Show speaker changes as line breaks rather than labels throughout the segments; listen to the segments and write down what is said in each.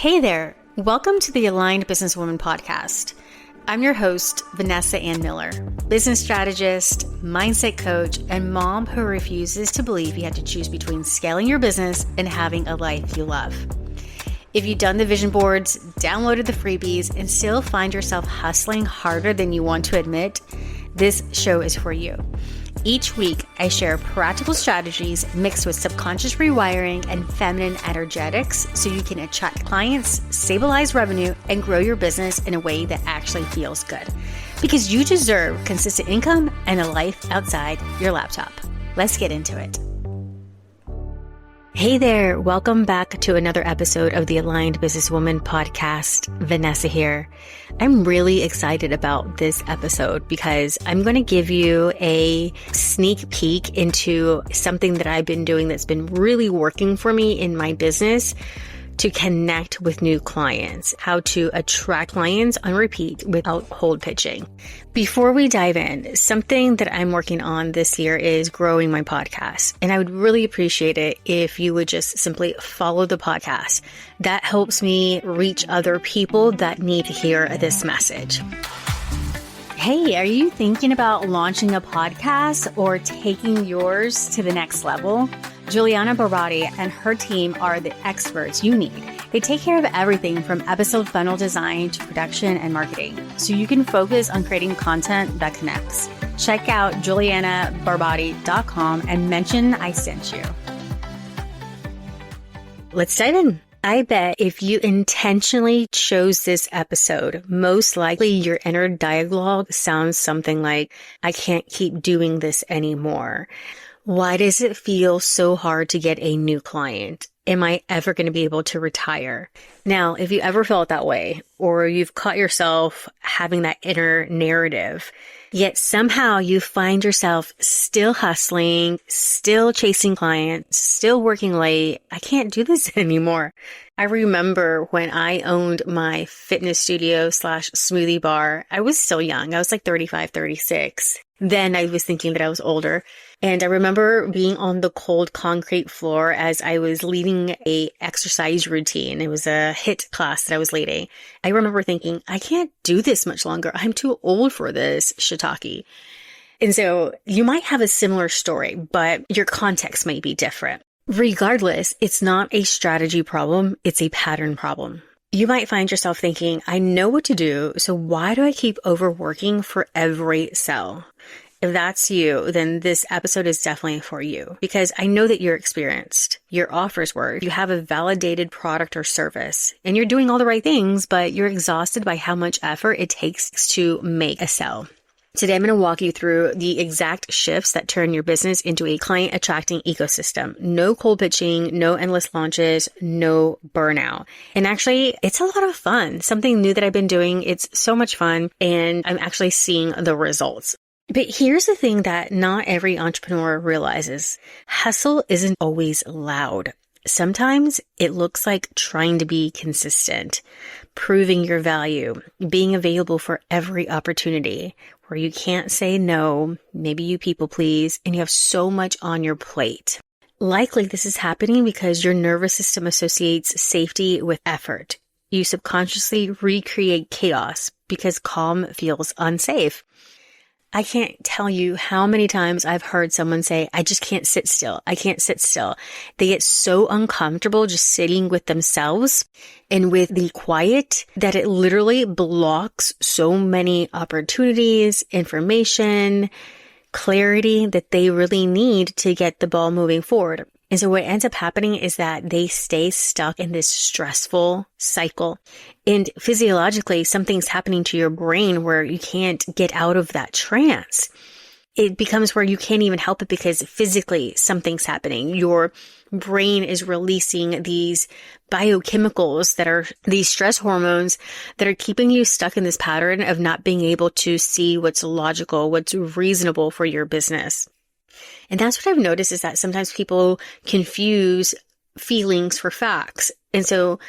Hey there, welcome to the Aligned Businesswoman podcast. I'm your host, Vanessa Miller, business strategist, mindset coach, and mom who refuses to believe you have to choose between scaling your business and having a life you love. If you've done the vision boards, downloaded the freebies, and still find yourself hustling harder than you want to admit, this show is for you. Each week, I share practical strategies mixed with subconscious rewiring and feminine energetics so you can attract clients, stabilize revenue, and grow your business in a way that actually feels good. Because you deserve consistent income and a life outside your laptop. Let's get into it. Hey there, welcome back to another episode of the Aligned Businesswoman podcast. Vanessa here. I'm really excited about this episode because I'm going to give you a sneak peek into something that I've been doing that's been really working for me in my business to connect with new clients, how to attract clients on repeat without cold pitching. Before we dive in, something that I'm working on this year is growing my podcast. And I would really appreciate it if you would just simply follow the podcast. That helps me reach other people that need to hear this message. Hey, are you thinking about launching a podcast or taking yours to the next level? Juliana Barbati and her team are the experts you need. They take care of everything from episode funnel design to production and marketing, so you can focus on creating content that connects. Check out julianabarbati.com and mention I sent you. Let's dive in. I bet if you intentionally chose this episode, most likely your inner dialogue sounds something like, I can't keep doing this anymore. Why does it feel so hard to get a new client? Am I ever going to be able to retire? Now, if you ever felt that way, or you've caught yourself having that inner narrative, yet somehow you find yourself still hustling, still chasing clients, still working late, I can't do this anymore. I remember when I owned my fitness studio / smoothie bar, I was still young. I was like 35, 36. Then I was thinking that I was older. And I remember being on the cold concrete floor as I was leading a exercise routine. It was a HIIT class that I was leading. I remember thinking, I can't do this much longer. I'm too old for this shiitake. And so you might have a similar story, but your context may be different. Regardless, it's not a strategy problem. It's a pattern problem. You might find yourself thinking, I know what to do, so why do I keep overworking for every sale? If that's you, then this episode is definitely for you because I know that you're experienced. Your offers work. You have a validated product or service and you're doing all the right things, but you're exhausted by how much effort it takes to make a sale. Today, I'm going to walk you through the exact shifts that turn your business into a client attracting ecosystem. No cold pitching, no endless launches, no burnout. And actually, it's a lot of fun. Something new that I've been doing. It's so much fun and I'm actually seeing the results. But here's the thing that not every entrepreneur realizes. Hustle isn't always loud. Sometimes it looks like trying to be consistent, proving your value, being available for every opportunity where you can't say no, maybe you people please, and you have so much on your plate. Likely this is happening because your nervous system associates safety with effort. You subconsciously recreate chaos because calm feels unsafe. I can't tell you how many times I've heard someone say, I just can't sit still. I can't sit still. They get so uncomfortable just sitting with themselves and with the quiet that it literally blocks so many opportunities, information, clarity that they really need to get the ball moving forward. And so what ends up happening is that they stay stuck in this stressful cycle. And physiologically, something's happening to your brain where you can't get out of that trance. It becomes where you can't even help it because physically something's happening. Your brain is releasing these biochemicals that are these stress hormones that are keeping you stuck in this pattern of not being able to see what's logical, what's reasonable for your business. And that's what I've noticed is that sometimes people confuse feelings for facts. And so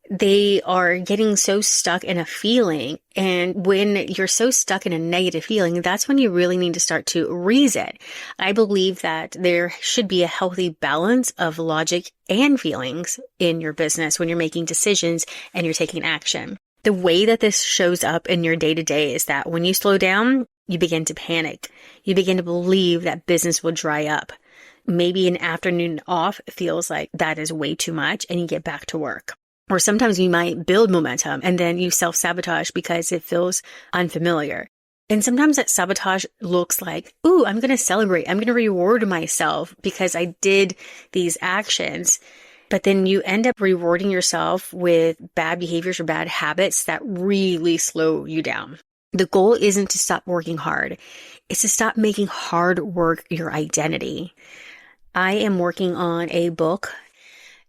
they are getting so stuck in a feeling. And when you're so stuck in a negative feeling, that's when you really need to start to reason. I believe that there should be a healthy balance of logic and feelings in your business when you're making decisions and you're taking action. The way that this shows up in your day-to-day is that when you slow down, you begin to panic. You begin to believe that business will dry up. Maybe an afternoon off feels like that is way too much and you get back to work. Or sometimes you might build momentum and then you self-sabotage because it feels unfamiliar. And sometimes that sabotage looks like, ooh, I'm going to celebrate. I'm going to reward myself because I did these actions. But then you end up rewarding yourself with bad behaviors or bad habits that really slow you down. The goal isn't to stop working hard. It's to stop making hard work your identity. I am working on a book.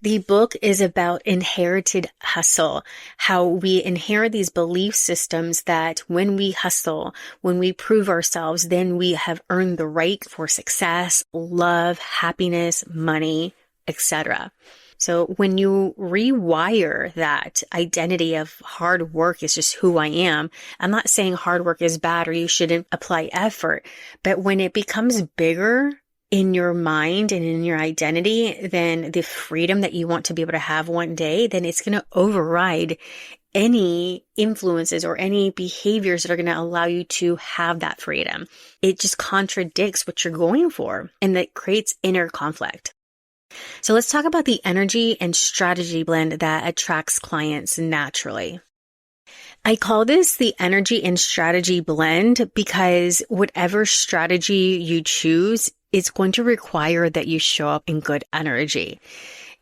The book is about inherited hustle, how we inherit these belief systems that when we hustle, when we prove ourselves, then we have earned the right for success, love, happiness, money, etc. So when you rewire that identity of hard work is just who I am, I'm not saying hard work is bad or you shouldn't apply effort, but when it becomes bigger in your mind and in your identity than the freedom that you want to be able to have one day, then it's going to override any influences or any behaviors that are going to allow you to have that freedom. It just contradicts what you're going for, and that creates inner conflict. So let's talk about the energy and strategy blend that attracts clients naturally. I call this the energy and strategy blend because whatever strategy you choose, it's going to require that you show up in good energy.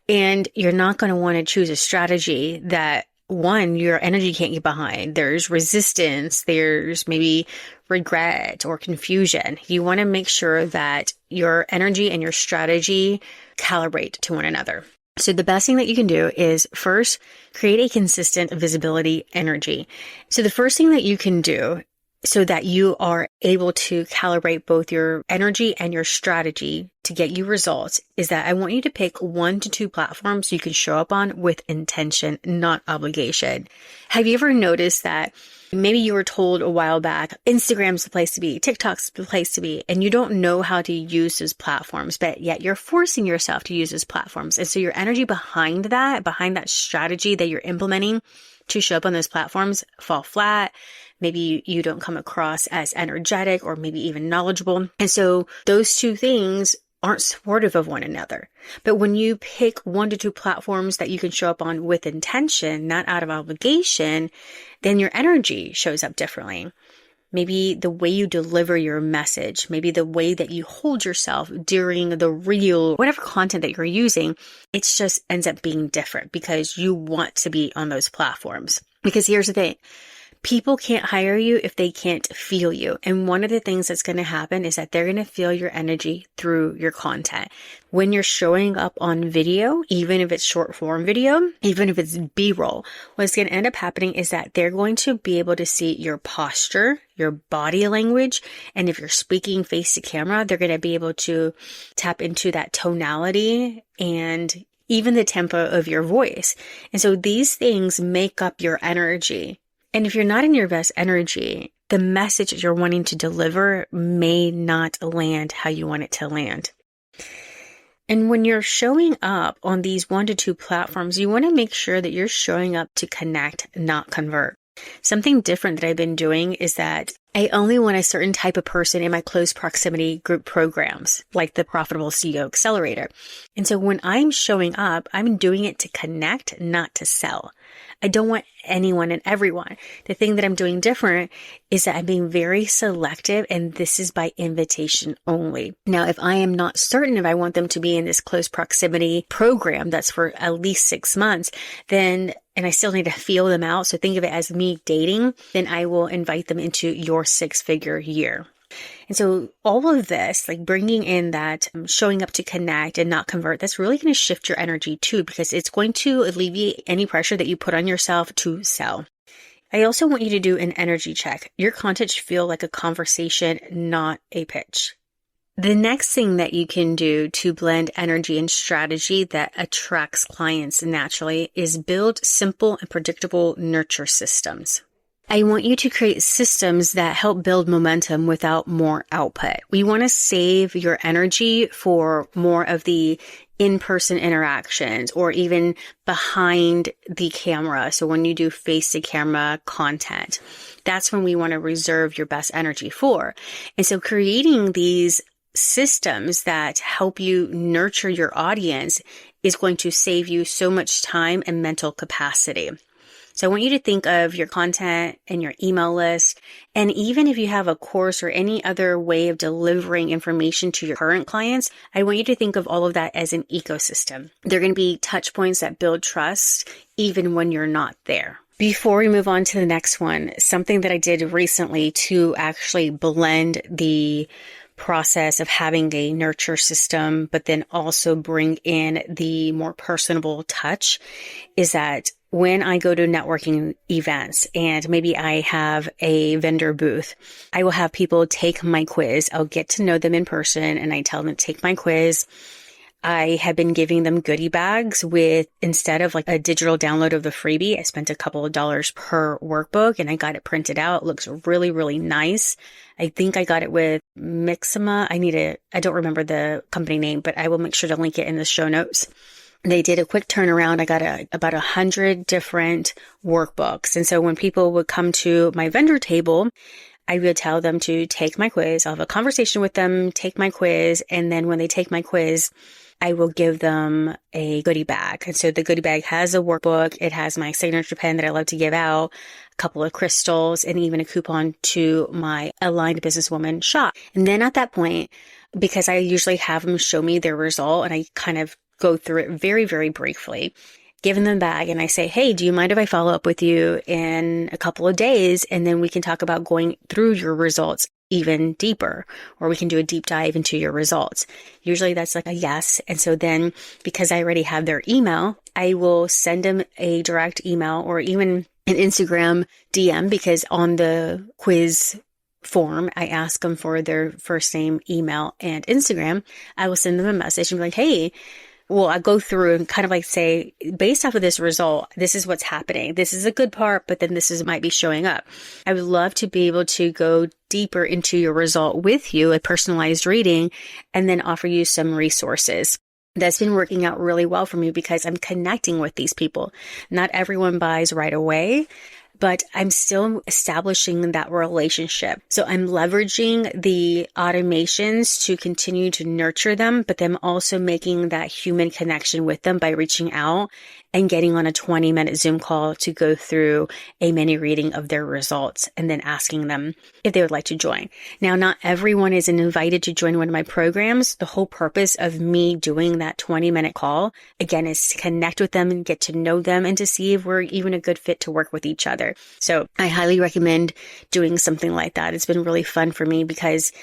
And you're not going to want to choose a strategy that, one, your energy can't get behind. There's resistance, there's maybe regret or confusion. You want to make sure that your energy and your strategy calibrate to one another. So the best thing that you can do is first create a consistent visibility energy. So the first thing that you can do so that you are able to calibrate both your energy and your strategy to get you results is that I want you to pick 1 to 2 platforms you can show up on with intention, not obligation. Have you ever noticed that maybe you were told a while back, Instagram's the place to be, TikTok's the place to be, and you don't know how to use those platforms, but yet you're forcing yourself to use those platforms. And so your energy behind that strategy that you're implementing to show up on those platforms fall flat. Maybe you don't come across as energetic or maybe even knowledgeable. And so those two things aren't supportive of one another. But when you pick 1 to 2 platforms that you can show up on with intention, not out of obligation, then your energy shows up differently. Maybe the way you deliver your message, maybe the way that you hold yourself during the reel, whatever content that you're using, it just ends up being different because you want to be on those platforms. Because here's the thing. People can't hire you if they can't feel you. And one of the things that's going to happen is that they're going to feel your energy through your content. When you're showing up on video, even if it's short form video, even if it's B-roll, what's going to end up happening is that they're going to be able to see your posture, your body language. And if you're speaking face to camera, they're going to be able to tap into that tonality and even the tempo of your voice. And so these things make up your energy. And if you're not in your best energy, the message that you're wanting to deliver may not land how you want it to land. And when you're showing up on these 1 to 2 platforms, you want to make sure that you're showing up to connect, not convert. Something different that I've been doing is that I only want a certain type of person in my close proximity group programs, like the Profitable CEO Accelerator. And so when I'm showing up, I'm doing it to connect, not to sell. I don't want anyone and everyone. The thing that I'm doing different is that I'm being very selective, and this is by invitation only. Now, if I am not certain if I want them to be in this close proximity program that's for at least 6 months, then and I still need to feel them out, so think of it as me dating, then I will invite them into your 6-figure year. And so all of this, like bringing in that showing up to connect and not convert, that's really going to shift your energy too, because it's going to alleviate any pressure that you put on yourself to sell. I also want you to do an energy check. Your content should feel like a conversation, not a pitch. The next thing that you can do to blend energy and strategy that attracts clients naturally is build simple and predictable nurture systems. I want you to create systems that help build momentum without more output. We want to save your energy for more of the in-person interactions or even behind the camera. So when you do face-to-camera content, that's when we want to reserve your best energy for. And so creating these systems that help you nurture your audience is going to save you so much time and mental capacity. So I want you to think of your content and your email list. And even if you have a course or any other way of delivering information to your current clients, I want you to think of all of that as an ecosystem. They're going to be touch points that build trust even when you're not there. Before we move on to the next one, something that I did recently to actually blend the process of having a nurture system, but then also bring in the more personable touch is that when I go to networking events and maybe I have a vendor booth, I will have people take my quiz. I'll get to know them in person and I tell them to take my quiz. I have been giving them goodie bags with, instead of like a digital download of the freebie, I spent a couple of dollars per workbook and I got it printed out. It looks really, really nice. I think I got it with Mixima. I don't remember the company name, but I will make sure to link it in the show notes. They did a quick turnaround. I got about 100 different workbooks. And so when people would come to my vendor table, I would tell them to take my quiz. I'll have a conversation with them, take my quiz. And then when they take my quiz, I will give them a goodie bag. And so the goodie bag has a workbook. It has my signature pen that I love to give out, a couple of crystals, and even a coupon to my Aligned Businesswoman shop. And then at that point, because I usually have them show me their result and I kind of go through it very, very briefly, give them the bag and I say, hey, do you mind if I follow up with you in a couple of days? And then we can talk about going through your results even deeper, or we can do a deep dive into your results. Usually that's like a yes. And so then because I already have their email, I will send them a direct email or even an Instagram DM, because on the quiz form, I ask them for their first name, email, and Instagram. I will send them a message and be like, hey, well, I go through and kind of like say, based off of this result, this is what's happening. This is a good part, but then might be showing up. I would love to be able to go deeper into your result with you, a personalized reading, and then offer you some resources. That's been working out really well for me because I'm connecting with these people. Not everyone buys right away, but I'm still establishing that relationship. So I'm leveraging the automations to continue to nurture them, but then also making that human connection with them by reaching out and getting on a 20-minute Zoom call to go through a mini reading of their results and then asking them if they would like to join. Now, not everyone is invited to join one of my programs. The whole purpose of me doing that 20-minute call, again, is to connect with them and get to know them and to see if we're even a good fit to work with each other. So I highly recommend doing something like that. It's been really fun for me because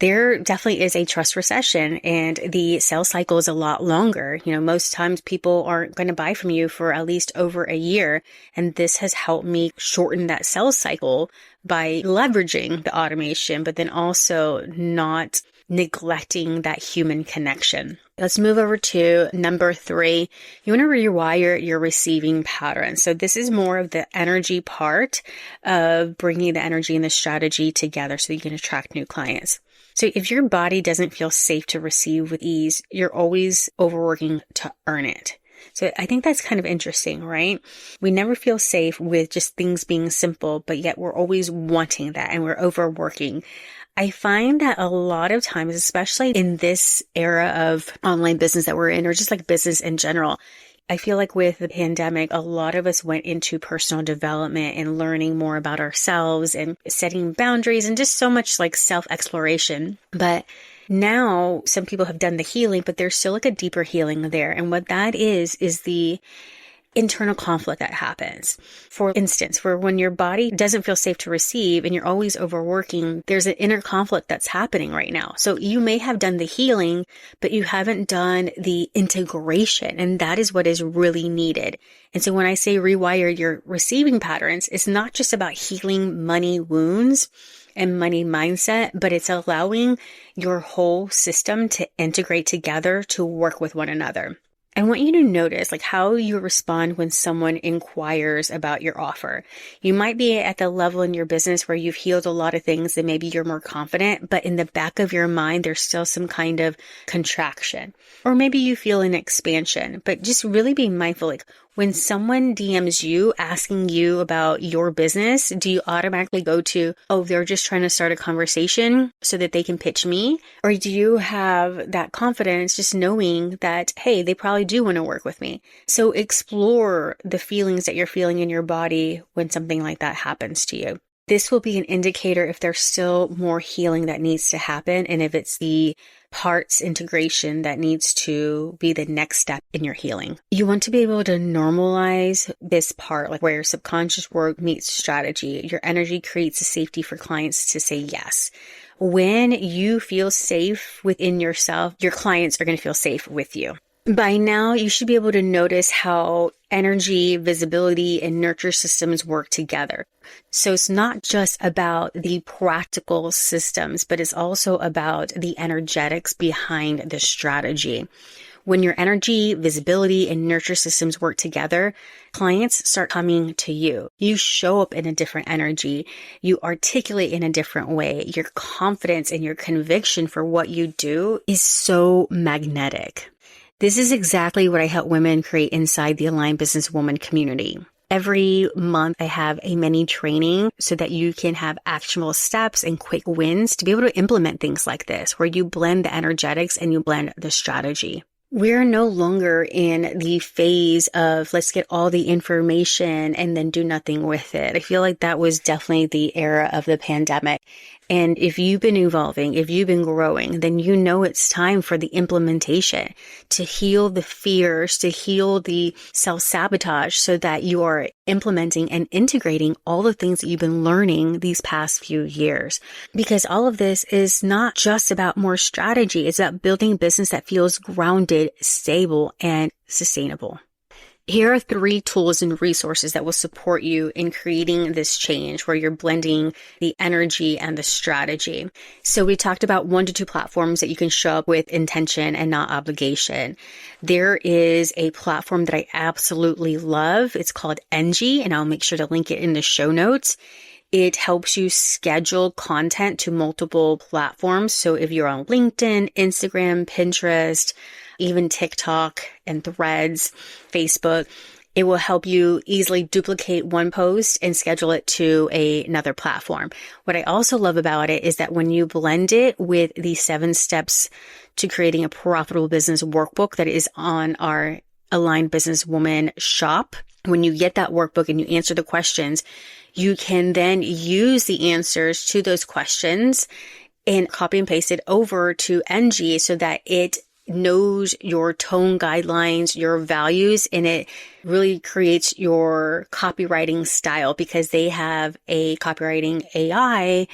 there definitely is a trust recession and the sales cycle is a lot longer. You know, most times people aren't going to buy from you for at least over a year. And this has helped me shorten that sales cycle by leveraging the automation, but then also not neglecting that human connection. Let's move over to number 3. You want to rewire your receiving pattern. So this is more of the energy part of bringing the energy and the strategy together so you can attract new clients. So if your body doesn't feel safe to receive with ease, you're always overworking to earn it. So I think that's kind of interesting, right? We never feel safe with just things being simple, but yet we're always wanting that and we're overworking. I find that a lot of times, especially in this era of online business that we're in, or just like business in general, I feel like with the pandemic, a lot of us went into personal development and learning more about ourselves and setting boundaries and just so much like self-exploration. But now some people have done the healing, but there's still like a deeper healing there. And what that is the internal conflict that happens. For instance, for when your body doesn't feel safe to receive and you're always overworking, there's an inner conflict that's happening right now. So you may have done the healing, but you haven't done the integration. And that is what is really needed. And so when I say rewire your receiving patterns, it's not just about healing money wounds and money mindset, but it's allowing your whole system to integrate together to work with one another. I want you to notice how you respond when someone inquires about your offer. You might be at the level in your business where you've healed a lot of things and maybe you're more confident, but in the back of your mind, there's still some kind of contraction. Or maybe you feel an expansion, but just really be mindful. When someone DMs you asking you about your business, do you automatically go to, oh, they're just trying to start a conversation so that they can pitch me? Or do you have that confidence just knowing that, hey, they probably do want to work with me? So explore the feelings that you're feeling in your body when something like that happens to you. This will be an indicator if there's still more healing that needs to happen and if it's the parts integration that needs to be the next step in your healing. You want to be able to normalize this part, where your subconscious work meets strategy. Your energy creates a safety for clients to say yes. When you feel safe within yourself, your clients are going to feel safe with you. By now, you should be able to notice how energy, visibility, and nurture systems work together. So it's not just about the practical systems, but it's also about the energetics behind the strategy. When your energy, visibility, and nurture systems work together, clients start coming to you. You show up in a different energy. You articulate in a different way. Your confidence and your conviction for what you do is so magnetic. This is exactly what I help women create inside the Aligned Businesswoman community. Every month I have a mini training so that you can have actionable steps and quick wins to be able to implement things like this, where you blend the energetics and you blend the strategy. We're no longer in the phase of let's get all the information and then do nothing with it. I feel like that was definitely the era of the pandemic. And if you've been evolving, if you've been growing, then you know it's time for the implementation to heal the fears, to heal the self-sabotage so that you are implementing and integrating all the things that you've been learning these past few years. Because all of this is not just about more strategy. It's about building a business that feels grounded, stable, and sustainable. Here are 3 tools and resources that will support you in creating this change where you're blending the energy and the strategy. So we talked about 1 to 2 platforms that you can show up with intention and not obligation. There is a platform that I absolutely love. It's called NG, and I'll make sure to link it in the show notes. It helps you schedule content to multiple platforms. So if you're on LinkedIn, Instagram, Pinterest, even TikTok and Threads, Facebook, it will help you easily duplicate one post and schedule it to another platform. What I also love about it is that when you blend it with the 7 steps to creating a profitable business workbook that is on our Aligned Businesswoman shop, when you get that workbook and you answer the questions, you can then use the answers to those questions and copy and paste it over to NG so that it knows your tone guidelines, your values, and it really creates your copywriting style because they have a copywriting AI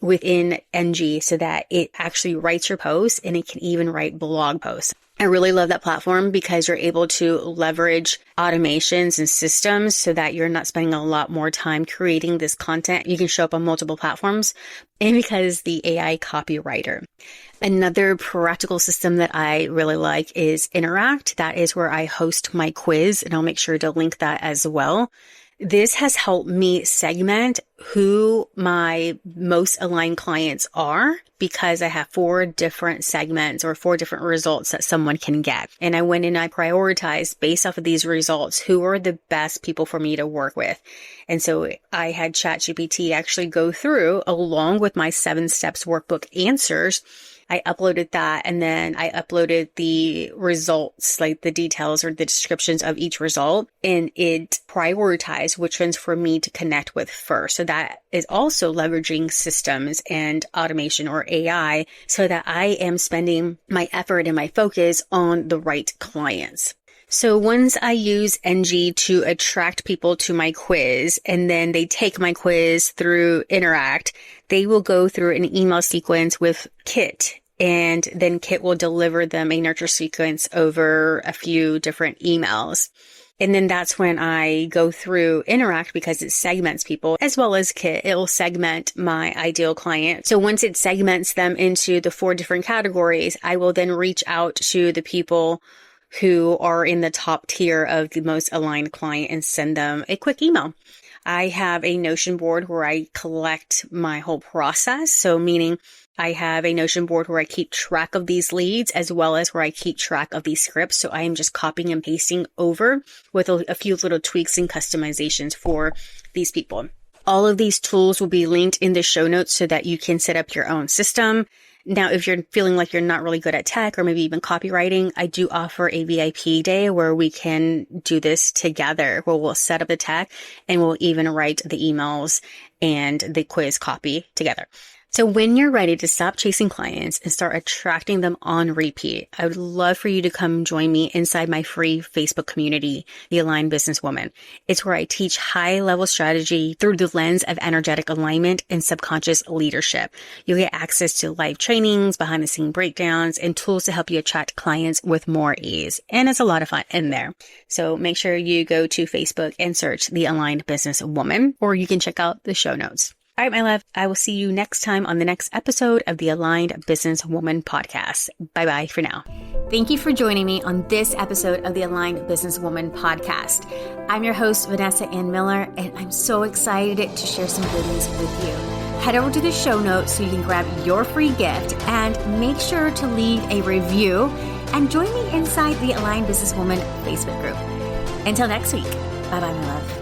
within NG so that it actually writes your posts and it can even write blog posts. I really love that platform because you're able to leverage automations and systems so that you're not spending a lot more time creating this content. You can show up on multiple platforms, and because the AI copywriter. Another practical system that I really like is Interact. That is where I host my quiz, and I'll make sure to link that as well. This has helped me segment who my most aligned clients are because I have 4 different segments or 4 different results that someone can get. And I went and I prioritized based off of these results, who are the best people for me to work with. And so I had ChatGPT actually go through along with my 7 steps workbook answers. I uploaded that and then I uploaded the results, like the details or the descriptions of each result, and it prioritized which ones for me to connect with first. So that is also leveraging systems and automation or AI so that I am spending my effort and my focus on the right clients. So once I use NG to attract people to my quiz and then they take my quiz through Interact, they will go through an email sequence with Kit, and then Kit will deliver them a nurture sequence over a few different emails. And then that's when I go through Interact because it segments people as well as Kit. It will segment my ideal client. So once it segments them into the 4 different categories, I will then reach out to the people who are in the top tier of the most aligned client and send them a quick email. I have a Notion board where I collect my whole process. So meaning I have a Notion board where I keep track of these leads as well as where I keep track of these scripts. So I am just copying and pasting over with a few little tweaks and customizations for these people. All of these tools will be linked in the show notes so that you can set up your own system. Now, if you're feeling like you're not really good at tech or maybe even copywriting, I do offer a VIP day where we can do this together, where we'll set up the tech and we'll even write the emails and the quiz copy together. So when you're ready to stop chasing clients and start attracting them on repeat, I would love for you to come join me inside my free Facebook community, The Aligned Businesswoman. It's where I teach high-level strategy through the lens of energetic alignment and subconscious leadership. You'll get access to live trainings, behind-the-scenes breakdowns, and tools to help you attract clients with more ease. And it's a lot of fun in there. So make sure you go to Facebook and search The Aligned Businesswoman, or you can check out the show notes. All right, my love, I will see you next time on the next episode of the Aligned Businesswoman podcast. Bye-bye for now. Thank you for joining me on this episode of the Aligned Businesswoman podcast. I'm your host, Vanessa Ann Miller, and I'm so excited to share some goodies with you. Head over to the show notes so you can grab your free gift and make sure to leave a review and join me inside the Aligned Businesswoman Facebook group. Until next week, bye-bye, my love.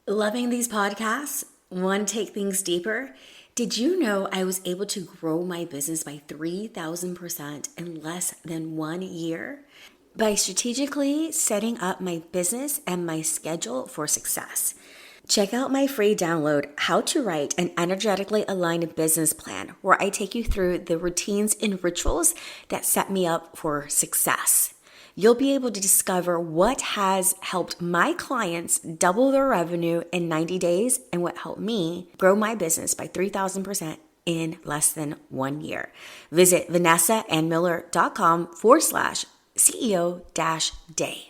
Loving these podcasts? Want to take things deeper? Did you know I was able to grow my business by 3,000% in less than 1 year? By strategically setting up my business and my schedule for success. Check out my free download, How to Write an Energetically Aligned Business Plan, where I take you through the routines and rituals that set me up for success. You'll be able to discover what has helped my clients double their revenue in 90 days and what helped me grow my business by 3,000% in less than 1 year. Visit vanessaandmiller.com/CEO-day.